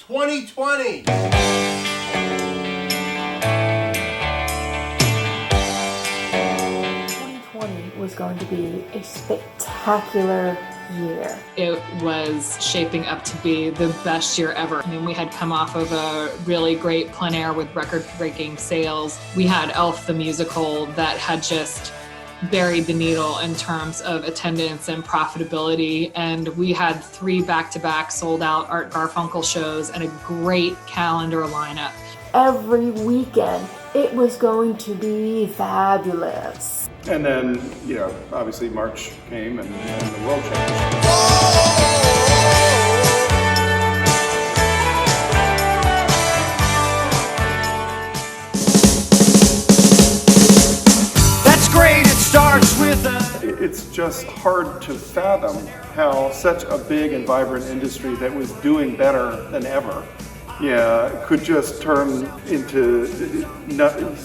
2020. 2020 was going to be a spectacular year. It was shaping up to be the best year ever. I mean, we had come off of a really great plein air with record-breaking sales. We had Elf the musical that had just buried the needle in terms of attendance and profitability. And we had 3 back-to-back sold-out Art Garfunkel shows and a great calendar lineup. Every weekend, it was going to be fabulous. And then, obviously March came and the world changed. That's great, it starts with a... It's just hard to fathom how such a big and vibrant industry that was doing better than ever, could just turn into,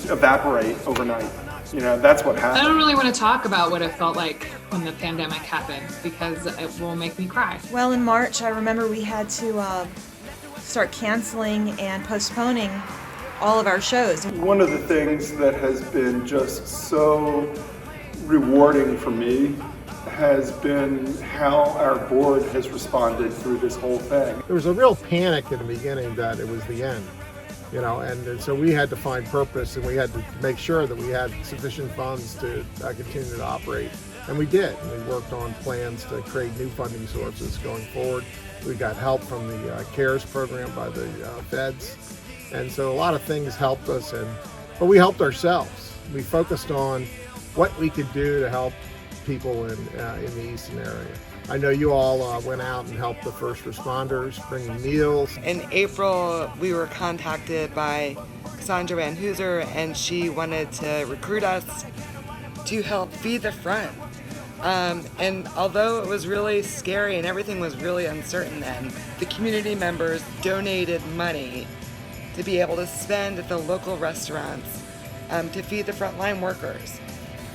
evaporate overnight. That's what happened. I don't really want to talk about what it felt like when the pandemic happened because it will make me cry. Well, in March, I remember we had to start canceling and postponing all of our shows. One of the things that has been just so rewarding for me has been how our board has responded through this whole thing. There was a real panic in the beginning that it was the end. And so we had to find purpose, and we had to make sure that we had sufficient funds to continue to operate. And we did. We worked on plans to create new funding sources going forward. We got help from the CARES program by the feds. And so a lot of things helped us, but we helped ourselves. We focused on what we could do to help people in the Easton area. I know you all went out and helped the first responders, bringing meals. In April, we were contacted by Cassandra Van Hooser, and she wanted to recruit us to help feed the front. And although it was really scary and everything was really uncertain then, the community members donated money to be able to spend at the local restaurants to feed the frontline workers.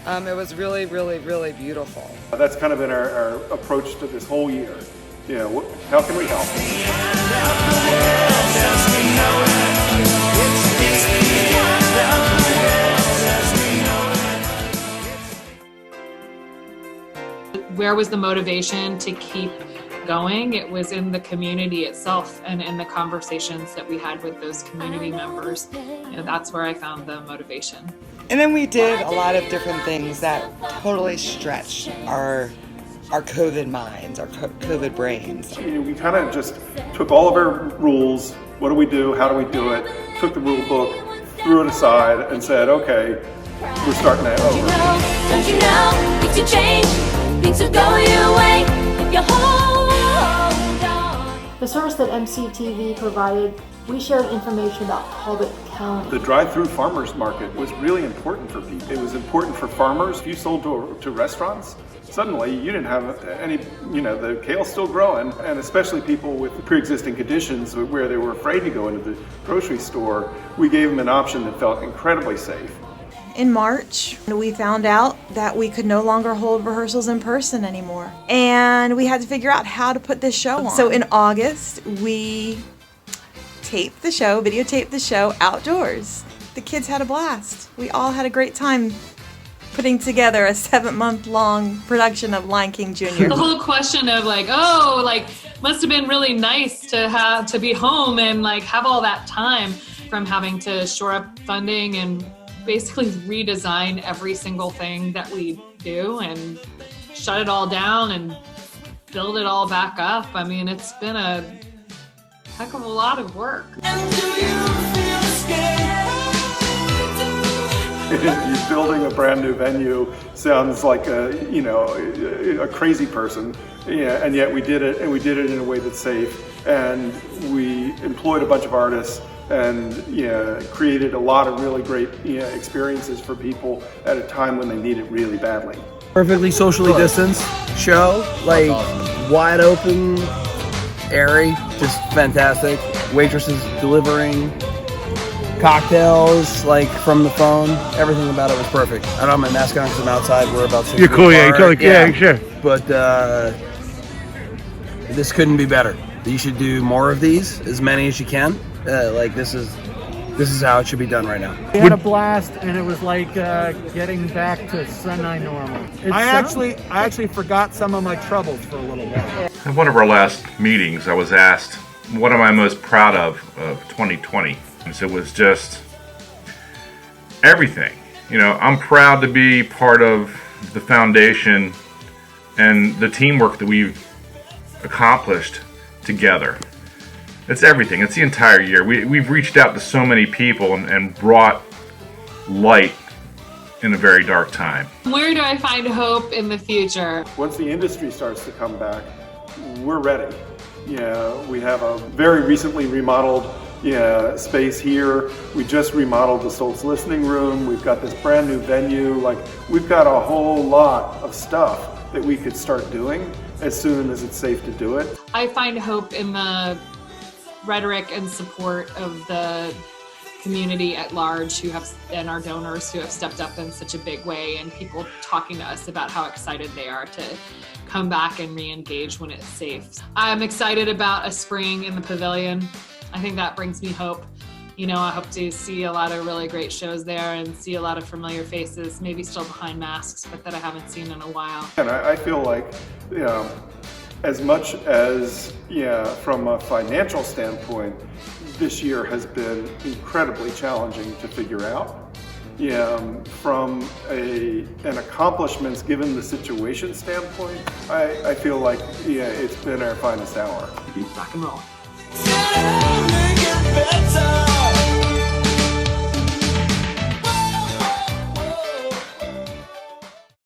It was really, really, really beautiful. That's kind of been our approach to this whole year. How can we help? Where was the motivation to keep going? It was in the community itself and in the conversations that we had with those community members. That's where I found the motivation. And then we did a lot of different things that totally stretched our COVID minds, our COVID brains. We kind of just took all of our rules, what do we do, how do we do it, took the rule book, threw it aside, and said, okay, we're starting that over. Don't you know, things will change, things will go your way if you hold on. The service that MCTV provided, we shared information about public calendar. The drive-through farmers market was really important for people. It was important for farmers. If you sold to restaurants, suddenly you didn't have any, the kale's still growing, and especially people with pre-existing conditions where they were afraid to go into the grocery store, we gave them an option that felt incredibly safe. In March, we found out that we could no longer hold rehearsals in person anymore. And we had to figure out how to put this show on. So in August, we videotaped the show outdoors. The kids had a blast. We all had a great time putting together a 7-month-long production of Lion King Jr. The whole question of must have been really nice to be home and have all that time from having to shore up funding and basically redesign every single thing that we do and shut it all down and build it all back up. I mean, it's been a heck of a lot of work. Building a brand new venue sounds like a crazy person, and yet we did it, and we did it in a way that's safe, and we employed a bunch of artists and created a lot of really great experiences for people at a time when they need it really badly. Perfectly socially distanced show, wide open, airy, just fantastic. Waitresses delivering cocktails from the phone. Everything about it was perfect. I don't have my mask on because I'm outside. We're about 6 You're cool, feet apart. yeah, sure. But this couldn't be better. You should do more of these, as many as you can. Like this is how it should be done right now. We had a blast, and it was like getting back to semi-normal. I actually forgot some of my troubles for a little while. At one of our last meetings, I was asked, what am I most proud of 2020? And so it was just everything. You know, I'm proud to be part of the foundation and the teamwork that we've accomplished together. It's everything. It's the entire year. We've reached out to so many people and brought light in a very dark time. Where do I find hope in the future? Once the industry starts to come back, we're ready. We have a very recently remodeled space here. We just remodeled the Stoltz Listening Room. We've got this brand new venue. Like, we've got a whole lot of stuff that we could start doing as soon as it's safe to do it. I find hope in the rhetoric and support of the community at large and our donors who have stepped up in such a big way, and people talking to us about how excited they are to come back and re-engage when it's safe. I'm excited about a spring in the pavilion. I think that brings me hope. I hope to see a lot of really great shows there and see a lot of familiar faces, maybe still behind masks, but that I haven't seen in a while. And I feel like, as much as, from a financial standpoint, this year has been incredibly challenging to figure out. From an accomplishments given the situation standpoint, I feel like, it's been our finest hour. Rock and roll. Make it better.